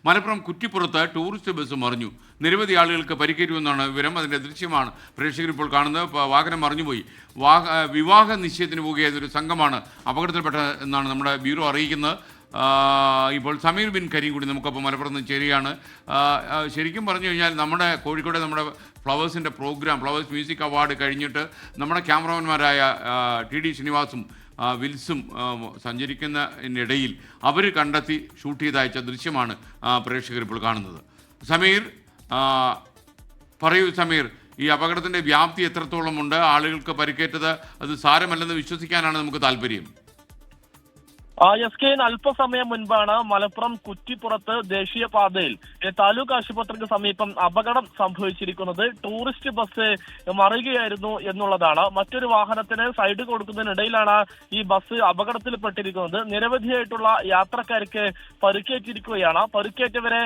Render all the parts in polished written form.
Malappuram കുറ്റിപ്പുറത്ത് tourist bus മറിഞ്ഞു. നിരവധി ആളുകൾക്ക് പരിക്കേറ്റുവെന്നാണ് വിവരം. അതിൻ്റെ ദൃശ്യമാണ് പ്രേക്ഷകർ ഇപ്പോൾ കാണുന്നത്. വാഹനം മറിഞ്ഞുപോയി. വിവാഹ നിശ്ചയത്തിന് പോകുകയായിരുന്ന ഒരു സംഘമാണ് അപകടത്തിൽപ്പെട്ട എന്നാണ് നമ്മുടെ ബ്യൂറോ അറിയിക്കുന്നത്. ഇപ്പോൾ സമീർ ബിൻ കരീം കൂടി നമുക്കപ്പോൾ മലപ്പുറത്ത് നിന്ന് ചേരുകയാണ്. ശരിക്കും പറഞ്ഞു കഴിഞ്ഞാൽ നമ്മുടെ കോഴിക്കോട് നമ്മുടെ ഫ്ലവേഴ്സിൻ്റെ പ്രോഗ്രാം ഫ്ലവേഴ്സ് മ്യൂസിക് അവാർഡ് കഴിഞ്ഞിട്ട് നമ്മുടെ ക്യാമറമാൻമാരായ ടി ഡി ശ്രീനിവാസും വിൽസും സഞ്ചരിക്കുന്നതിനിടയിൽ അവർ കണ്ടെത്തി ഷൂട്ട് ചെയ്തയച്ച ദൃശ്യമാണ് പ്രേക്ഷകർ ഇപ്പോൾ കാണുന്നത്. സമീർ, പറയൂ സമീർ, ഈ അപകടത്തിൻ്റെ വ്യാപ്തി എത്രത്തോളമുണ്ട്? ആളുകൾക്ക് പരിക്കേറ്റത് അത് സാരമല്ലെന്ന് വിശ്വസിക്കാനാണ് നമുക്ക് താല്പര്യം. എസ് അല്പസമയം മുൻപാണ് മലപ്പുറം കുറ്റിപ്പുറത്ത് ദേശീയപാതയിൽ താലൂക്ക് ആശുപത്രിക്ക് സമീപം അപകടം സംഭവിച്ചിരിക്കുന്നത്. ടൂറിസ്റ്റ് ബസ് മറിയുകയായിരുന്നു എന്നുള്ളതാണ്. മറ്റൊരു വാഹനത്തിന് സൈഡ് കൊടുക്കുന്നതിനിടയിലാണ് ഈ ബസ് അപകടത്തിൽപ്പെട്ടിരിക്കുന്നത്. നിരവധിയായിട്ടുള്ള യാത്രക്കാർക്ക് പരിക്കേറ്റിരിക്കുകയാണ്. പരിക്കേറ്റവരെ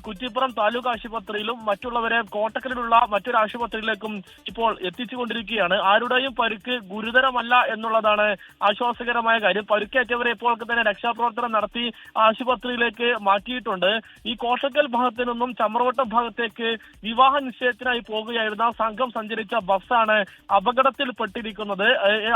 കുറ്റിപ്പുറം താലൂക്ക് ആശുപത്രിയിലും മറ്റുള്ളവരെ കോട്ടക്കലിലുള്ള മറ്റൊരു ആശുപത്രിയിലേക്കും ഇപ്പോൾ എത്തിച്ചുകൊണ്ടിരിക്കുകയാണ്. ആരുടെയും പരിക്ക് ഗുരുതരമല്ല എന്നുള്ളതാണ് ആശ്വാസകരമായ കാര്യം. പരിക്കേറ്റവരെ ഇപ്പോൾ തന്നെ രക്ഷാപ്രവർത്തനം നടത്തി ആശുപത്രിയിലേക്ക് മാറ്റിയിട്ടുണ്ട്. ഈ കോട്ടക്കൽ ഭാഗത്തു നിന്നും ചമ്രവട്ടം ഭാഗത്തേക്ക് വിവാഹ നിശ്ചയത്തിനായി പോകുകയായിരുന്ന സംഘം സഞ്ചരിച്ച ബസ്സാണ് അപകടത്തിൽപ്പെട്ടിരിക്കുന്നത്.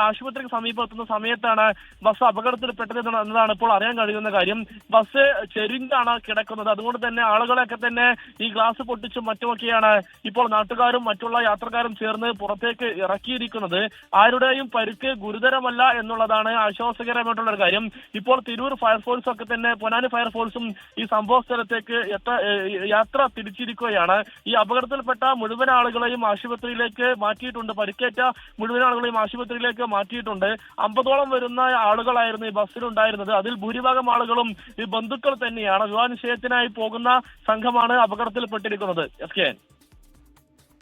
ആശുപത്രിക്ക് സമീപത്തുന്ന സമയത്താണ് ബസ് അപകടത്തിൽപ്പെട്ടത് എന്നതാണ് ഇപ്പോൾ അറിയാൻ കഴിയുന്ന കാര്യം. ബസ് ചെരിഞ്ഞാണ് കിടക്കുന്നത്. അതുകൊണ്ട് തന്നെ ആളുകളെയൊക്കെ തന്നെ ഈ ഗ്ലാസ് പൊട്ടിച്ചും മറ്റുമൊക്കെയാണ് ഇപ്പോൾ നാട്ടുകാരും മറ്റുള്ള യാത്രക്കാരും ചേർന്ന് പുറത്തേക്ക് ഇറക്കിയിരിക്കുന്നത്. ആരുടെയും പരിക്ക് ഗുരുതരമല്ല എന്നുള്ളതാണ് ആശ്വാസകരമായിട്ടുള്ള ഒരു കാര്യം. ഇപ്പോൾ തിരൂർ ഫയർഫോഴ്സും ഒക്കെ തന്നെ പൊന്നാനി ഫയർഫോഴ്സും ഈ സംഭവ സ്ഥലത്തേക്ക് യാത്ര തിരിച്ചിരിക്കുകയാണ്. ഈ അപകടത്തിൽപ്പെട്ട മുഴുവൻ ആളുകളെയും ആശുപത്രിയിലേക്ക് മാറ്റിയിട്ടുണ്ട്. പരിക്കേറ്റ മുഴുവൻ ആളുകളെയും ആശുപത്രിയിലേക്ക് മാറ്റിയിട്ടുണ്ട്. 50ഓളം വരുന്ന ആളുകളായിരുന്നു ഈ ബസ്സിലുണ്ടായിരുന്നത്. അതിൽ ഭൂരിഭാഗം ആളുകളും ഈ ബന്ധുക്കൾ തന്നെയാണ്. വിവാഹ നിശ്ചയത്തിനായി പോകുന്ന സംഘമാണ് അപകടത്തിൽപ്പെട്ടിരിക്കുന്നത്.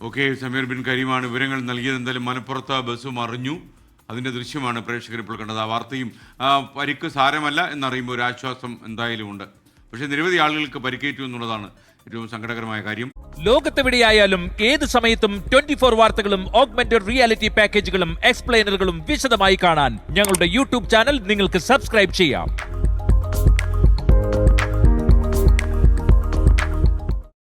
ഓക്കെ, സമീർ ബിൻ കരീമാണ് വിവരങ്ങൾ നൽകിയത്. എന്തായാലും മലപ്പുറത്ത് ബസ് മറിഞ്ഞു, അതിൻ്റെ ദൃശ്യമാണ് പ്രേക്ഷകർ ഇപ്പോൾ കണ്ടത്. ആ വാർത്തയും പരിക്ക് സാരമല്ല എന്നറിയുമ്പോൾ ഒരു ആശ്വാസം എന്തായാലും ഉണ്ട്. പക്ഷേ നിരവധി ആളുകൾക്ക് പരിക്കേറ്റു എന്നുള്ളതാണ് ഏറ്റവും സങ്കടകരമായ കാര്യം. ലോകത്തെവിടെയായാലും ഏത് സമയത്തും 24 വാർത്തകളും ഓഗ്മെന്റഡ് റിയാലിറ്റി പാക്കേജുകളും എക്സ്പ്ലെയിനറുകളും വിശദമായി കാണാൻ ഞങ്ങളുടെ യൂട്യൂബ് ചാനൽ നിങ്ങൾക്ക് സബ്സ്ക്രൈബ് ചെയ്യാം.